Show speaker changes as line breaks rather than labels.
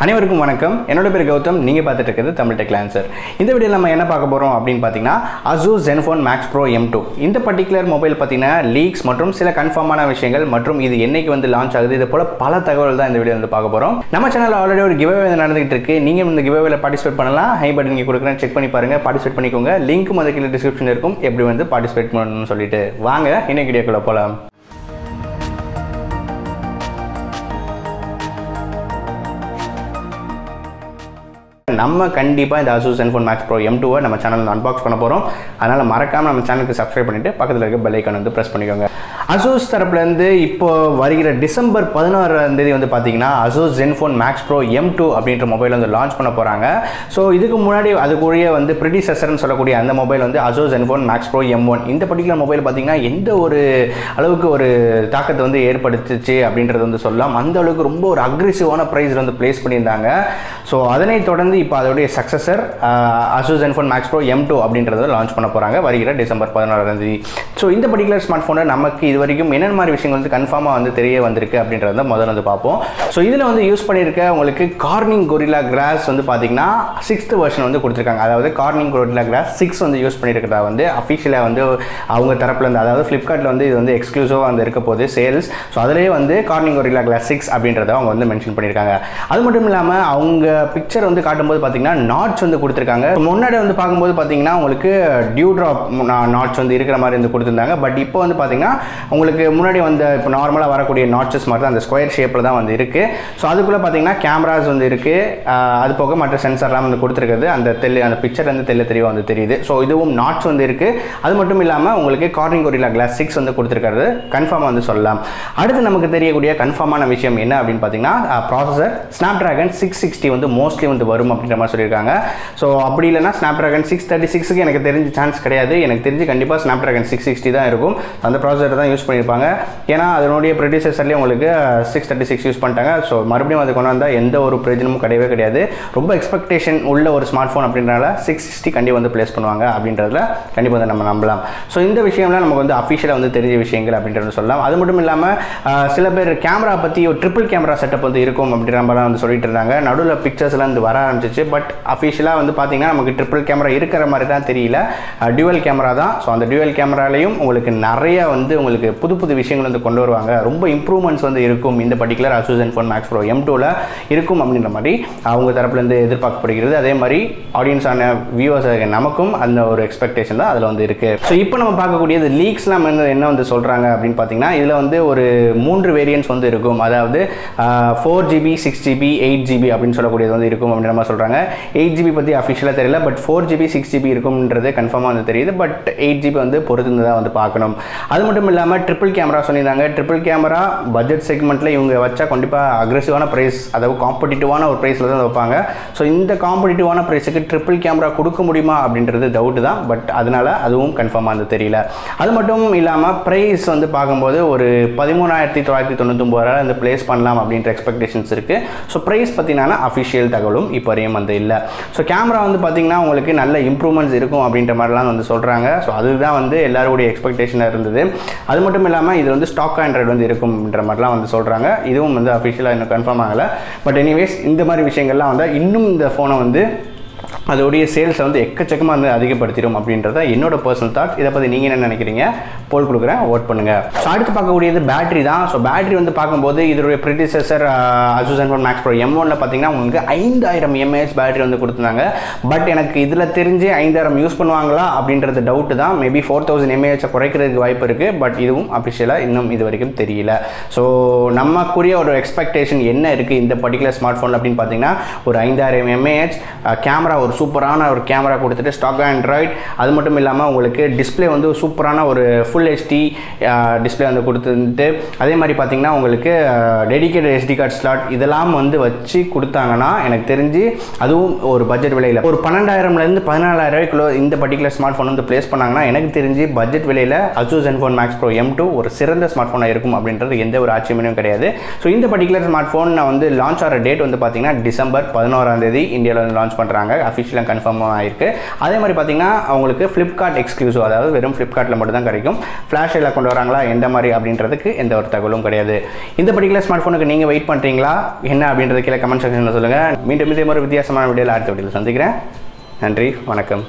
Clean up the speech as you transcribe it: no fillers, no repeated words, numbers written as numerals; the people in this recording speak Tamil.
அனைவருக்கும் வணக்கம். என்னோட பேர் கௌதம். நீங்கள் பார்த்துட்டு இருக்கிறது தமிழ் டெக் லான்சர். இந்த வீடியோவில் நம்ம என்ன பார்க்க போகிறோம் அப்படின்னு பார்த்தீங்கன்னா Asus Zenfone Max Pro M2. இந்த பர்டிகுலர் மொபைல் பார்த்தீங்கன்னா லீக்ஸ் மற்றும் சில கன்ஃபார்மான விஷயங்கள் மற்றும் இது என்னைக்கு வந்து லான்ச் ஆகுது, இது போல பல தகவல் தான் இந்த வீடியோ வந்து பார்க்க போகிறோம். நம்ம சேனலில் ஆல்ரெடி ஒரு கிவ்அவே நடந்துகிட்டு இருக்கு. நீங்கள் இந்த கிவ்அவேல பார்ட்டிசிபேட் பண்ணலாம். ஹை பட்டன் இங்கே கொடுக்குறேன், செக் பண்ணி பாருங்க, பார்ட்டிசிபேட் பண்ணிக்கோங்க. லிங்க் வந்து கீழே டிஸ்கிரிப்ஷன் இருக்கும். எப்படி வந்து பார்ட்டிசிபேட் பண்ணணும்னு சொல்லிட்டு வாங்க இன்னைக்கு வீடியோக்குள்ள போகலாம். நம்ம கண்டிப்பாக இந்த Asus Zenfone Max Pro M2 நம்ம சேனலில் அன்பாக்ஸ் பண்ண போகிறோம். அதனால் மறக்காமல் நம்ம சேனலுக்கு சப்ஸ்கிரைப் பண்ணிவிட்டு பக்கத்தில் இருக்க பெல் ஐக்கான் வந்து ப்ரெஸ் பண்ணிக்கோங்க. Asus தரப்புலேருந்து இப்போ வருகிற டிசம்பர் 16ஆம் தேதி வந்து பார்த்தீங்கன்னா Asus Zenfone Max Pro M2 அப்படின்ற மொபைல் வந்து லான்ச் பண்ண போகிறாங்க. ஸோ இதுக்கு முன்னாடி அதுக்குரிய வந்து ப்ரிடிசெசர்னு சொல்லக்கூடிய அந்த மொபைல் வந்து Asus Zenfone Max Pro M1. இந்த பர்டிகுலர் மொபைல் பார்த்தீங்கன்னா எந்த ஒரு அளவுக்கு ஒரு தாக்கத்தை வந்து ஏற்படுத்துச்சு அப்படின்றது வந்து சொல்லலாம். அந்த அளவுக்கு ரொம்ப ஒரு அக்ரெசிவான ப்ரைஸில் வந்து ப்ளேஸ் பண்ணியிருந்தாங்க. ஸோ அதனை தொடர்ந்து இப்போ அதோடைய successor Asus Zenfone Max Pro M2 அப்படின்றத லான்ச் பண்ண போகிறாங்க வருகிற டிசம்பர் 16ஆம் தேதி. ஸோ இந்த பர்டிகுலர் ஸ்மார்ட் ஃபோனை நமக்கு இது வரைக்கும் என்னென்ன மாதிரி விஷயங்கள் வந்து கன்ஃபார்மாக வந்து தெரிய வந்திருக்கு அப்படின்றத முதல்ல வந்து பார்ப்போம். ஸோ இதில் வந்து யூஸ் பண்ணியிருக்க உங்களுக்கு கார்னிங் Gorilla Glass வந்து பார்த்தீங்கன்னா 6th வெர்ஷன் வந்து கொடுத்துருக்காங்க. அதாவது கார்னிங் Gorilla Glass 6 வந்து யூஸ் பண்ணியிருக்கிறதா வந்து அஃபிஷியலாக வந்து அவங்க தரப்புலேருந்து, அதாவது ஃப்ளிப்கார்ட்டில் வந்து இது வந்து எக்ஸ்க்ளூசிவாக வந்து இருக்க போகுது சேல்ஸ். ஸோ அதிலேயே வந்து கார்னிங் Gorilla Glass 6 அப்படின்றத அவங்க வந்து மென்ஷன் பண்ணியிருக்காங்க. அது மட்டும் இல்லாமல் அவங்க பிக்சர் வந்து காட்டும்போது பார்த்தீங்கன்னா நாட்ச் வந்து கொடுத்துருக்காங்க. முன்னாடி வந்து பார்க்கும்போது பார்த்தீங்கன்னா உங்களுக்கு டியூ ட்ராப் நாட்ச் வந்து இருக்கிற மாதிரி வந்து கொடுத்துருந்தாங்க. பட் இப்போ வந்து பார்த்தீங்கன்னா உங்களுக்கு முன்னாடி வந்து இப்போ நார்மலாக வரக்கூடிய நாட்சஸ் மாதிரி தான் அந்த ஸ்கொயர் ஷேப்பில் தான் வந்து இருக்குது. ஸோ அதுக்குள்ளே பார்த்தீங்கன்னா கேமராஸ் வந்து இருக்குது. அது போக மற்ற சென்சர்லாம் வந்து கொடுத்துருக்குது. அந்த பிக்சர் வந்து தெளிவாக வந்து தெரியுது. ஸோ இதுவும் நாட்ச் வந்து இருக்குது. அது மட்டும் இல்லாமல் உங்களுக்கு கார்னிங் Gorilla Glass 6 வந்து கொடுத்துருக்கிறது கன்ஃபார்மாக வந்து சொல்லலாம். அடுத்து நமக்கு தெரியக்கூடிய கன்ஃபார்மான விஷயம் என்ன அப்படின்னு பார்த்தீங்கன்னா ப்ராசஸர் Snapdragon 660 வந்து மோஸ்ட்லி வந்து வரும் அப்படின்ற மாதிரி சொல்லியிருக்காங்க. ஸோ அப்படி இல்லைனா Snapdragon 636க்கு எனக்கு தெரிஞ்ச சான்ஸ் கிடையாது. எனக்கு தெரிஞ்சு கண்டிப்பாக Snapdragon 660 தான் இருக்கும். அந்த ப்ராசஸர் தான் யூஸ் பண்ணியிருப்பாங்க. ஏன்னா அதனுடைய ப்ரெடிசெசர்லேயே உங்களுக்கு 636 யூஸ் பண்ணிட்டாங்க. ஸோ மறுபடியும் அது கொண்டு வந்தால் எந்த ஒரு பிரயோஜனமும் கிடையவே கிடையாது. ரொம்ப எக்ஸ்பெக்டேஷன் உள்ள ஒரு ஸ்மார்ட் ஃபோன் அப்படின்றனால 660 கண்டிப்பாக வந்து ப்ளேஸ் பண்ணுவாங்க அப்படின்றதுல கண்டிப்பாக வந்து நம்ம நம்பலாம். ஸோ இந்த விஷயம்லாம் நமக்கு வந்து அஃபிஷியலாக வந்து தெரிஞ்ச விஷயங்கள் அப்படின்றது சொல்லலாம். அது மட்டும் இல்லாமல் சில பேர் கேமரா பற்றி ஒரு ட்ரிபிள் கேமரா செட்டப் வந்து இருக்கும் அப்படின்ற மாதிரிலாம் வந்து சொல்லிட்டு இருந்தாங்க. நடுவில் பிக்சர்ஸ்லாம் வந்து வர ஆரம்பிச்சிச்சு. பட் அஃபிஷியலாக வந்து பார்த்தீங்கன்னா நமக்கு ட்ரிபிள் கேமரா இருக்கிற மாதிரி தான் தெரியல. டியூவல் கேமரா தான். ஸோ அந்த டியூவல் கேமராலையும் உங்களுக்கு நிறைய வந்து உங்களுக்கு புது புது விஷயங்கள் வந்து கொண்டு வருவாங்க. ரொம்ப இம்ப்ரூவ்மெண்ட்ஸ் வந்து இருக்கும் இந்த particular Asus Zenfone Max Pro M2ல இருக்கும் அப்படின்ற மாதிரி அவங்க தரப்புலேருந்து எதிர்பார்க்கப்படுகிறது. அதே மாதிரி ஆடியன்ஸான வியூவர்ஸ் நமக்கும் அந்த ஒரு எக்ஸ்பெக்டேஷன் தான் அதில் வந்து இருக்குது. ஸோ இப்போ நம்ம பார்க்கக்கூடியது லீக்ஸ்லாம் என்ன வந்து சொல்கிறாங்க அப்படின்னு பார்த்தீங்கன்னா இதில் வந்து ஒரு 3 வேரியன்ட்ஸ் வந்து இருக்கும். அதாவது 4GB 6GB 8GB அப்படின்னு சொல்லக்கூடியது வந்து இருக்கும் அப்படின்ற மாதிரி சொல்கிறாங்க. 8GB பற்றி அஃபிஷியலாக தெரியல. பட் 4GB 6GB இருக்கும்ன்றது கன்ஃபார்மாக வந்து தெரியுது. பட் 8GB வந்து பொறுத்து தான் வந்து பார்க்கணும். அது மட்டும் இல்லாமல் ட்ரிபிள் கேமரா சொல்லியிருந்தாங்க. ட்ரிபிள் கேமரா பட்ஜெட் செக்மெண்ட்டில் இவங்க வச்சா கண்டிப்பாக அக்ரெசிவான ப்ரைஸ், அதாவது காம்படிட்டிவான ஒரு ப்ரைஸில் தான் வைப்பாங்க. ஸோ இந்த காம்படிட்டிவான ப்ரைஸுக்கு ட்ரிபிள் கேமரா கொடுக்க முடியுமா அப்படின்றது டவுட்டு தான். பட் அதனால் அதுவும் கன்ஃபார்மாக வந்து தெரியல. அது மட்டும் இல்லாமல் ப்ரைஸ் வந்து பார்க்கும்போது ஒரு 13,999 வந்து ப்ளேஸ் பண்ணலாம் அப்படின்ற எக்ஸ்பெக்டேஷன்ஸ் இருக்குது. ஸோ ப்ரைஸ் பற்றினால அஃபிஷியல் தகவலும் இப்போ வரையும் வந்து இல்லை. ஸோ கேமரா வந்து பார்த்திங்கன்னா உங்களுக்கு நல்ல இம்ப்ரூவ்மெண்ட்ஸ் இருக்கும் அப்படின்ற மாதிரிலாம் வந்து சொல்கிறாங்க. ஸோ அதுதான் வந்து எல்லாருடைய எக்ஸ்பெக்டேஷனாக இருந்தது. அது மட்டும் இல்லாமல் இது வந்து ஸ்டாக் ஆண்ட்ராய்டு வந்து இருக்கும்ன்ற மாதிரிலாம் வந்து சொல்கிறாங்க. இதுவும் வந்து அஃபிஷியலாக இன்னும் கன்ஃபார்ம் ஆகலை. பட் எனிவேஸ் இந்த மாதிரி விஷயங்கள்லாம் வந்து இன்னும் இந்த ஃபோனை வந்து அதோடைய சேல்ஸை வந்து எக்கச்சக்கமாக வந்து அதிகப்படுத்திடும் அப்படின்றத என்னோட பர்சனல் தாட். இதை பற்றி நீங்கள் என்ன நினைக்கிறீங்க? போல் கொடுக்குறேன், ஓட் பண்ணுங்கள். ஸோ அடுத்து பார்க்கக்கூடியது பேட்டரி தான். ஸோ பேட்டரி வந்து பார்க்கும்போது இதோடைய ப்ரிடிசெசர் Asus Zenfone Max Pro M1ல பார்த்தீங்கன்னா உங்களுக்கு 5000 mAh பேட்டரி வந்து கொடுத்துருந்தாங்க. பட் எனக்கு இதில் தெரிஞ்சு 5000 யூஸ் பண்ணுவாங்களா அப்படின்றது டவுட்டு தான். மேபி 4000 mAh குறைக்கிறதுக்கு வாய்ப்பு இருக்குது. பட் இதுவும் அஃபிஷியலாக இன்னும் இது வரைக்கும் தெரியல. ஸோ நமக்குரிய ஒரு எக்ஸ்பெக்டேஷன் என்ன இருக்குது இந்த பர்டிகுலர் ஸ்மார்ட் ஃபோன் அப்படின்னு பார்த்தீங்கன்னா ஒரு 5000 mAh கேமரா, ஒரு சூப்பரான ஒரு கேமரா கொடுத்துட்டு ஸ்டாக் ஆண்ட்ராய்டு. அது மட்டும் இல்லாமல் உங்களுக்கு டிஸ்பிளே வந்து சூப்பரான ஒரு ஃபுல் HD டிஸ்பிளே வந்து கொடுத்துட்டு, அதே மாதிரி பார்த்தீங்கன்னா உங்களுக்கு டெடிகேட்டட் SD கார்டு ஸ்லாட் இதெல்லாம் வந்து வச்சு கொடுத்தாங்கன்னா எனக்கு தெரிஞ்சு அதுவும் ஒரு பட்ஜெட் விலையில் ஒரு 12,000லேருந்து 14,000 இந்த பர்டிகுலர் ஸ்மார்ட் ஃபோன் வந்து ப்ளேஸ் பண்ணாங்கன்னா எனக்கு தெரிஞ்சு பட்ஜெட் விலையில் Asus Zenfone Max Pro M2 ஒரு சிறந்த ஸ்மார்ட் ஃபோனாக இருக்கும் அப்படின்றது எந்த ஒரு ஆச்சரியமும் கிடையாது. ஸோ இந்த பர்டிகுலர் ஸ்மார்ட் ஃபோன் வந்து லான்ச் ஆகிற டேட் வந்து பார்த்தீங்கன்னா டிசம்பர் 11ஆம் தேதி இந்தியாவில் வந்து லான்ச் பண்ணுறாங்க. அஃபிஷியலாக கன்ஃபார்மாக ஆயிருக்கு. அதே மாதிரி பார்த்தீங்கன்னா அவங்களுக்கு ஃப்ளிப்கார்ட் எக்ஸ்க்ளூசிவ், அதாவது வெறும் ஃப்ளிப்கார்ட்டில் மட்டும் தான் கிடைக்கும். ஃப்ளாஷ் எல்லாம் கொண்டு வராங்களா எந்த மாதிரி அப்படின்றதுக்கு எந்த ஒரு தகவலும் கிடையாது. இந்த பர்டிகுலர் ஸ்மார்ட் ஃபோனுக்கு நீங்கள் வெயிட் பண்ணுறீங்களா என்ன அப்படின்றது கீழே கமெண்ட் செக்ஷனில் சொல்லுங்கள். மீண்டும் இதே மாதிரி வித்தியாசமான வீடியோவில் அடுத்த வீடியோவில் சந்திக்கிறேன். நன்றி, வணக்கம்.